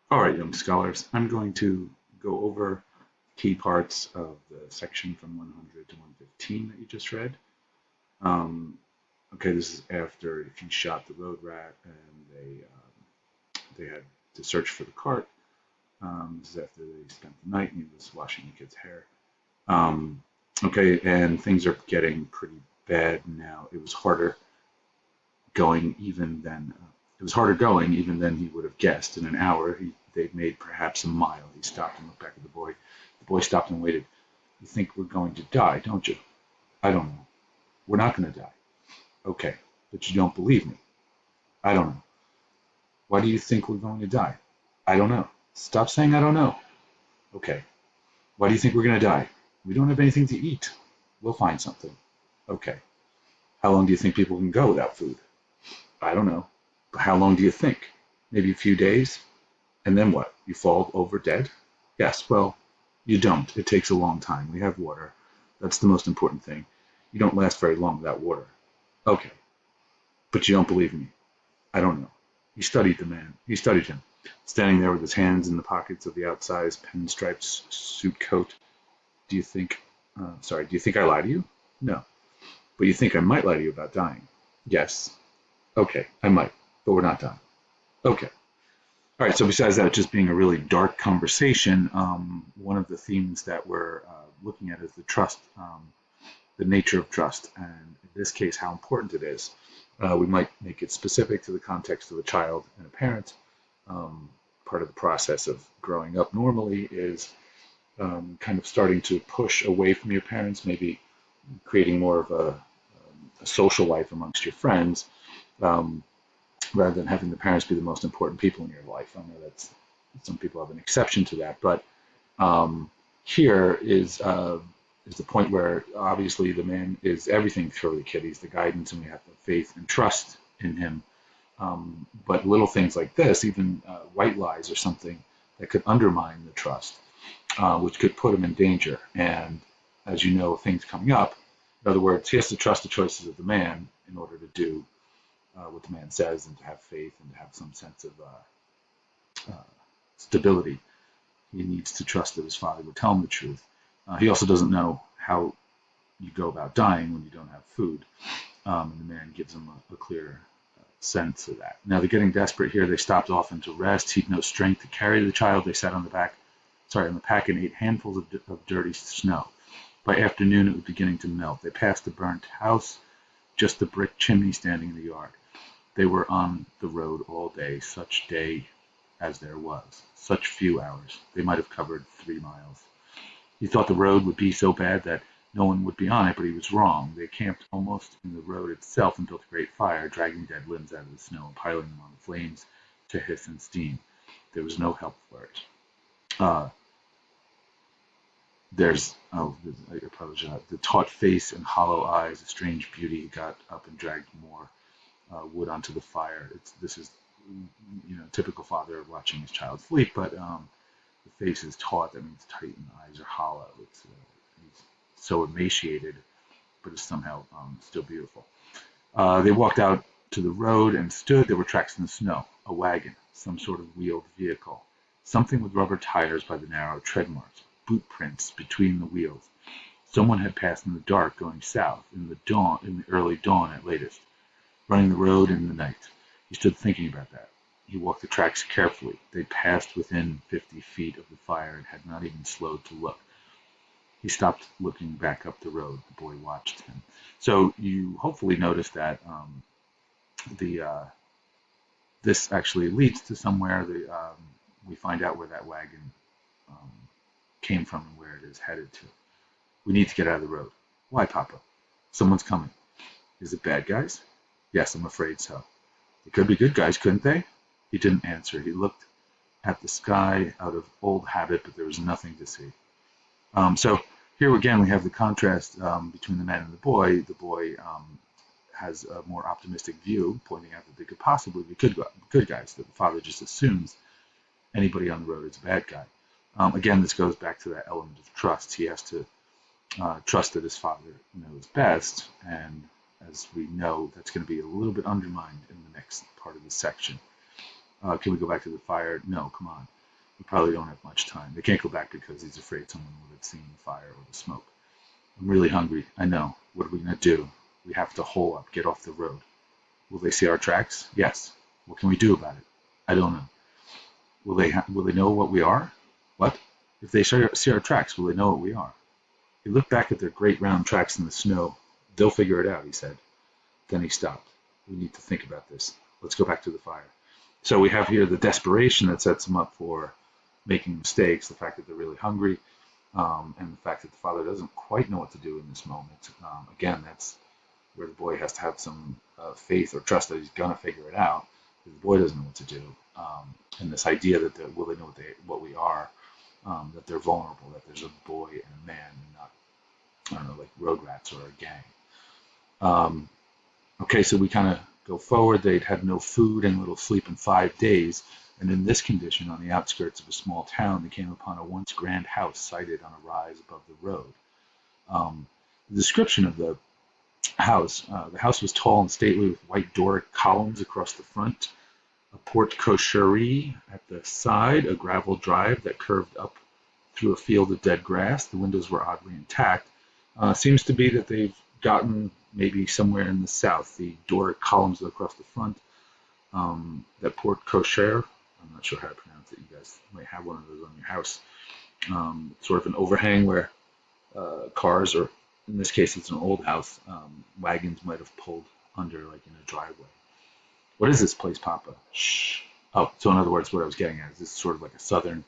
All right, young scholars, I'm going to go over key parts of the section from 100 to 115 that you just read. Um, okay, this is after he shot the road rat and they had to search for the cart. This is after they spent the night and he was washing the kid's hair. Um, okay, and things are getting pretty bad now. It was harder going even than he would have guessed. In an hour, they'd made perhaps a mile. He stopped and looked back at the boy. The boy stopped and waited. You think we're going to die, don't you? I don't know. We're not going to die. Okay, but you don't believe me. I don't know. Why do you think we're going to die? I don't know. Stop saying I don't know. Okay. Why do you think we're going to die? We don't have anything to eat. We'll find something. Okay. How long do you think people can go without food? I don't know. But how long do you think? Maybe a few days? And then what? You fall over dead? Yes, well, you don't. It takes a long time. We have water. That's the most important thing. You don't last very long without water. Okay, but you don't believe me. I don't know. He studied the man. He studied him, standing there with his hands in the pockets of the outsized pinstriped suit coat. Do you think I lie to you? No. But you think I might lie to you about dying? Yes. Okay, I might, but we're not dying. Okay. All right, so besides that just being a really dark conversation, one of the themes that we're looking at is the nature of trust, and in this case, how important it is. We might make it specific to the context of a child and a parent. Um, Part of the process of growing up normally is kind of starting to push away from your parents, maybe creating more of a social life amongst your friends. Um, Rather than having the parents be the most important people in your life. I know that's some people have an exception to that, but um, here is the point where obviously the man is everything for the kid. He's the guidance, and we have the faith and trust in him. But little things like this, even white lies, or something that could undermine the trust, which could put him in danger. And as you know, things coming up. In other words, he has to trust the choices of the man in order to do what the man says and to have faith and to have some sense of stability. He needs to trust that his father would tell him the truth. He also doesn't know how you go about dying when you don't have food. And the man gives him a clear sense of that. Now they're getting desperate here. They stopped often to rest. He'd no strength to carry the child. They sat on the pack and ate handfuls of dirty snow. By afternoon, it was beginning to melt. They passed the burnt house, just the brick chimney standing in the yard. They were on the road all day, such day as there was, such few hours. They might have covered 3 miles. He thought the road would be so bad that no one would be on it, but he was wrong. They camped almost in the road itself and built a great fire, dragging dead limbs out of the snow and piling them on the flames to hiss and steam. There was no help for it. Uh, I apologize. The taut face and hollow eyes, a strange beauty. He got up and dragged more wood onto the fire. This is typical father watching his child sleep, but the face is taut. That means tight, and the eyes are hollow. He's so emaciated, but is somehow still beautiful. They walked out to the road and stood. There were tracks in the snow. A wagon, some sort of wheeled vehicle, something with rubber tires by the narrow tread marks, boot prints between the wheels. Someone had passed in the dark, going south in the early dawn at latest, running the road in the night. He stood thinking about that. He walked the tracks carefully. They passed within 50 feet of the fire and had not even slowed to look. He stopped, looking back up the road. The boy watched him. So you hopefully noticed that the this actually leads to somewhere. We find out where that wagon um, came from and where it is headed to. We need to get out of the road. Why, Papa? Someone's coming. Is it bad guys? Yes, I'm afraid so. They could be good guys, couldn't they? He didn't answer. He looked at the sky out of old habit, but there was nothing to see. So here again, we have the contrast between the man and the boy. The boy has a more optimistic view, pointing out that they could possibly be good guys. That the father just assumes anybody on the road is a bad guy. Again, this goes back to that element of trust. He has to trust that his father knows best, and as we know, that's going to be a little bit undermined in the next part of the section. Can we go back to the fire? No, come on. We probably don't have much time. They can't go back because he's afraid someone would have seen the fire or the smoke. I'm really hungry. I know. What are we going to do? We have to hole up, get off the road. Will they see our tracks? Yes. What can we do about it? I don't know. Will they know what we are? What? If they see our tracks, will they know what we are? He looked back at their great round tracks in the snow. They'll figure it out, he said. Then he stopped. We need to think about this. Let's go back to the fire. So we have here the desperation that sets them up for making mistakes, the fact that they're really hungry, and the fact that the father doesn't quite know what to do in this moment. Again, that's where the boy has to have some faith or trust that he's going to figure it out. The boy doesn't know what to do. And this idea that will they know what we are, that they're vulnerable, that there's a boy and a man, and not, I don't know, like road rats or a gang. Okay, so we kind of go forward. They'd had no food and little sleep in 5 days, and in this condition, on the outskirts of a small town, they came upon a once grand house sited on a rise above the road. The description of the house was tall and stately with white Doric columns across the front, a porte cochère at the side, a gravel drive that curved up through a field of dead grass. The windows were oddly intact. Seems to be that they've gotten maybe somewhere in the south. The Doric columns across the front, that porte cochère, I'm not sure how to pronounce it. You guys might have one of those on your house. Sort of an overhang where cars, or in this case it's an old house, wagons might have pulled under, like in a driveway. What is this place, Papa? Shh. Oh, so in other words, what I was getting at is this is sort of like a southern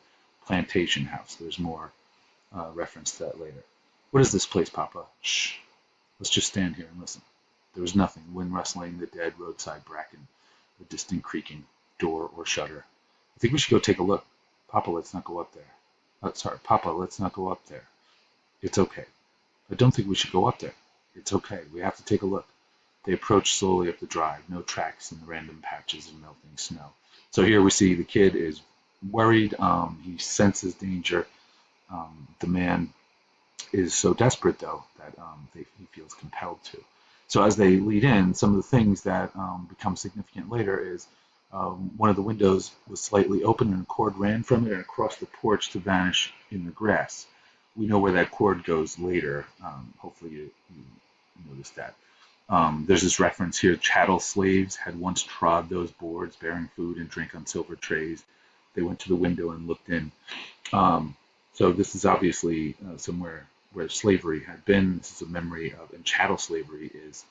plantation house. There's more reference to that later. What is this place, Papa? Shh. Let's just stand here and listen. There was nothing. Wind rustling, the dead roadside bracken, a distant creaking door or shutter. I think we should go take a look. Papa, let's not go up there. Sorry, Papa, let's not go up there. It's okay. I don't think we should go up there. It's okay. We have to take a look. They approached slowly up the drive, no tracks in the random patches of melting snow. So here we see the kid is worried. He senses danger. The man is so desperate, though, that he feels compelled to. So as they lead in, some of the things that become significant later is one of the windows was slightly open and a cord ran from it and across the porch to vanish in the grass. We know where that cord goes later. Hopefully you noticed that. There's this reference here, chattel slaves had once trod those boards, bearing food and drink on silver trays. They went to the window and looked in. So this is obviously somewhere where slavery had been. This is a memory of, and chattel slavery is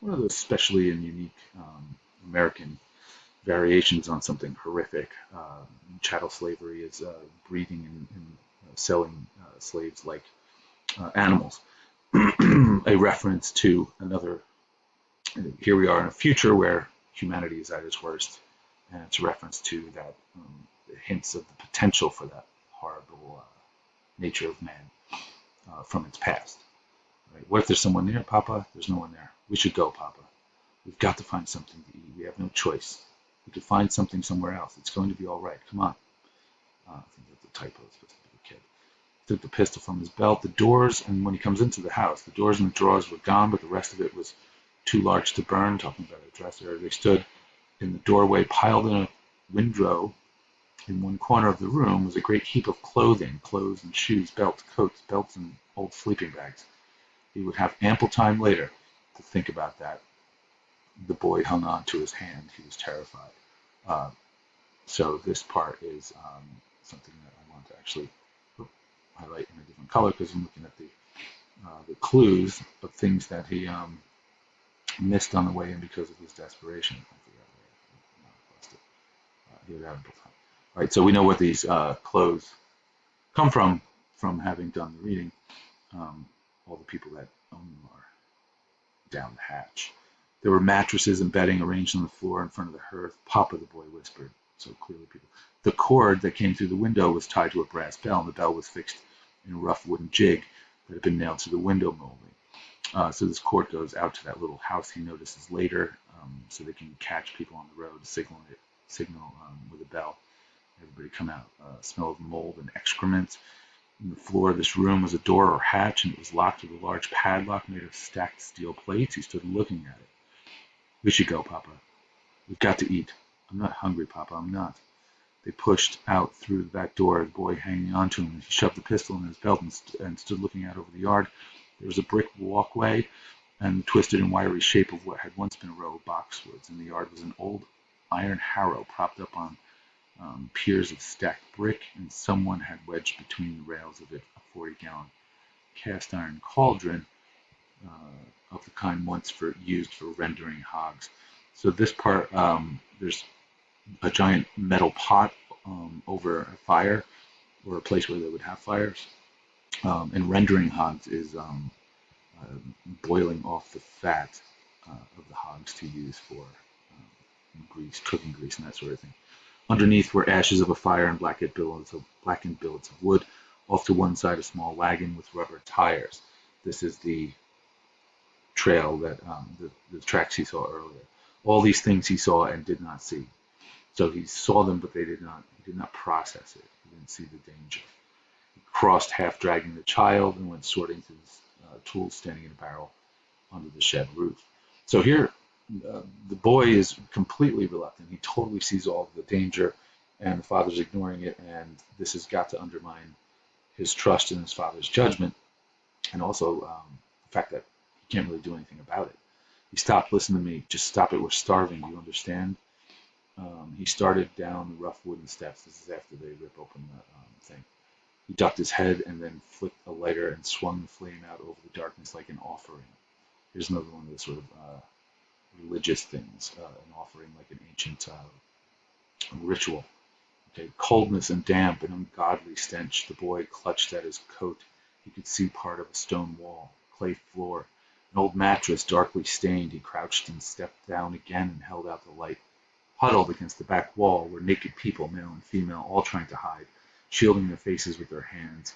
one of those specially and unique American variations on something horrific. Chattel slavery is breeding and selling slaves like animals. A reference to another, here we are in a future where humanity is at its worst, and it's a reference to that, hints of the potential for that horrible nature of man from its past. Right? What if there's someone near, Papa? There's no one there. We should go, Papa. We've got to find something to eat. We have no choice. We could find something somewhere else. It's going to be all right. Come on. I think that's a typo. It's supposed to be a kid. Took the pistol from his belt. The doors, and when he comes into the house, the doors and the drawers were gone, but the rest of it was too large to burn. Talking about a dresser. They stood in the doorway, piled in a windrow. In one corner of the room was a great heap of clothing, clothes and shoes, belts, coats, belts, and old sleeping bags. He would have ample time later to think about that. The boy hung on to his hand. He was terrified. So this part is something that I want to actually highlight in a different color because I'm looking at the clues of things that he missed on the way in because of his desperation. He would have ample time. All right, so we know what these clothes come from having done the reading. All the people that own them are down the hatch. There were mattresses and bedding arranged on the floor in front of the hearth. Papa, the boy whispered, so clearly people. The cord that came through the window was tied to a brass bell, and the bell was fixed in a rough wooden jig that had been nailed to the window molding. So this cord goes out to that little house he notices later, so they can catch people on the road, signal with a bell. Everybody come out. Smell of mold and excrement. In the floor of this room was a door or hatch, and it was locked with a large padlock made of stacked steel plates. He stood looking at it. We should go, Papa. We've got to eat. I'm not hungry, Papa. I'm not. They pushed out through the back door, the boy hanging onto him. He shoved the pistol in his belt and stood looking out over the yard. There was a brick walkway and the twisted and wiry shape of what had once been a row of boxwoods. In the yard was an old iron harrow propped up on piers of stacked brick, and someone had wedged between the rails of it a 40-gallon cast iron cauldron of the kind once used for rendering hogs. So this part, there's a giant metal pot over a fire or a place where they would have fires. And rendering hogs is boiling off the fat of the hogs to use for grease, cooking grease, and that sort of thing. Underneath were ashes of a fire and blackened billets of wood. Off to one side, a small wagon with rubber tires. This is the trail that the tracks he saw earlier. All these things he saw and did not see. So he saw them, but he did not process it. He didn't see the danger. He crossed, half dragging the child, and went sorting through his tools standing in a barrel under the shed roof. So here, the boy is completely reluctant. He totally sees all of the danger, and the father's ignoring it, and this has got to undermine his trust in his father's judgment, and also the fact that he can't really do anything about it. He stopped, listen to me, just stop it, we're starving, do you understand? He started down the rough wooden steps. This is after they rip open the thing. He ducked his head and then flicked a lighter and swung the flame out over the darkness like an offering. Here's another one of the sort of religious things, an offering like an ancient ritual. Okay, coldness and damp, an ungodly stench. The boy clutched at his coat. He could see part of a stone wall, clay floor, an old mattress darkly stained. He crouched and stepped down again and held out the light. Huddled against the back wall were naked people, male and female, all trying to hide, shielding their faces with their hands.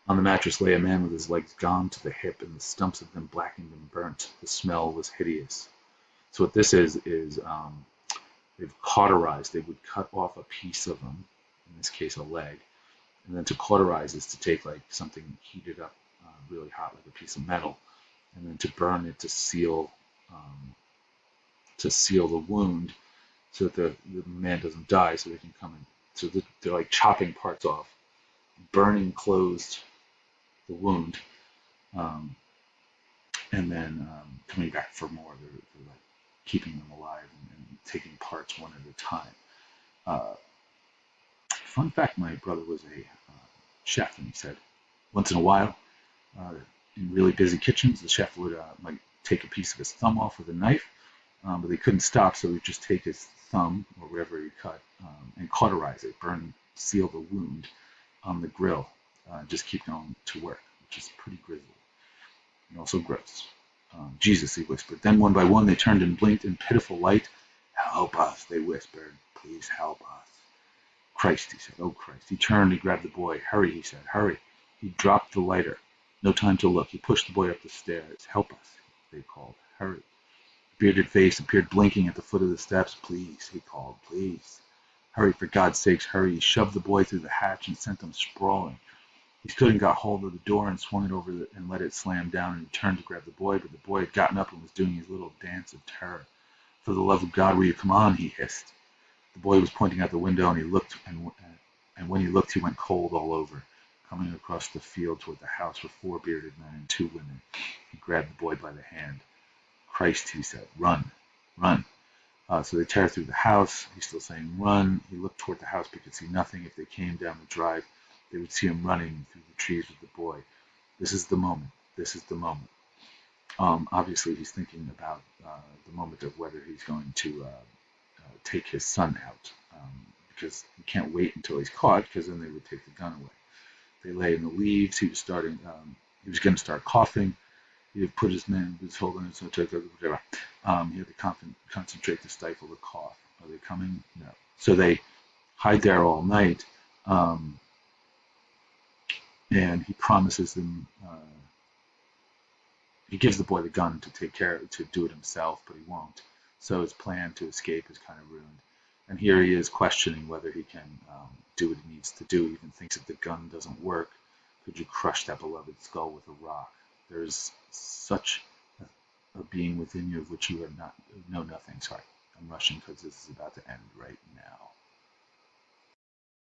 On the mattress lay a man with his legs gone to the hip and the stumps of them blackened and burnt. The smell was hideous. So what this is they've cauterized. They would cut off a piece of them, in this case a leg, and then to cauterize is to take like something heated up really hot, like a piece of metal, and then to burn it to seal the wound, so that the man doesn't die, so they can come in. So they're like chopping parts off, burning closed the wound, and then coming back for more. They're like keeping them alive and taking parts one at a time. Fun fact, my brother was a chef, and he said once in a while, in really busy kitchens, the chef would might take a piece of his thumb off with a knife, but they couldn't stop, so he'd just take his thumb or wherever he cut and cauterize it, seal the wound on the grill, just keep going to work, which is pretty grisly and also gross. Jesus, he whispered. Then one by one they turned and blinked in pitiful light. Help us, they whispered. Please help us. Christ, he said. Oh, Christ. He turned and grabbed the boy. Hurry, he said. Hurry. He dropped the lighter. No time to look. He pushed the boy up the stairs. Help us, they called. Hurry. Bearded face appeared blinking at the foot of the steps. Please, he called, please. Hurry, for God's sakes, hurry. He shoved the boy through the hatch and sent them sprawling. He stood and got hold of the door and swung it over and let it slam down, and he turned to grab the boy, but the boy had gotten up and was doing his little dance of terror. For the love of God, will you come on, he hissed. The boy was pointing out the window, and he looked, and when he looked, he went cold all over. Coming across the field toward the house were 4 bearded men and 2 women. He grabbed the boy by the hand. Christ, he said, run, run. So they tear through the house. He's still saying run. He looked toward the house but could see nothing. If they came down the drive, they would see him running through the trees with the boy. This is the moment. This is the moment. Obviously, he's thinking about the moment of whether he's going to take his son out, because he can't wait until he's caught, because then they would take the gun away. They lay in the leaves. He was going to start coughing. He had put his hand, his whole hand, so whatever. He had to concentrate to stifle the cough. Are they coming? No. So they hide there all night, and he promises them. He gives the boy the gun to do it himself, but he won't. So his plan to escape is kind of ruined. And here he is questioning whether he can do what he needs to do. He even thinks if the gun doesn't work, could you crush that beloved skull with a rock? There's such a being within you of which you know nothing. Sorry, I'm rushing because this is about to end right now.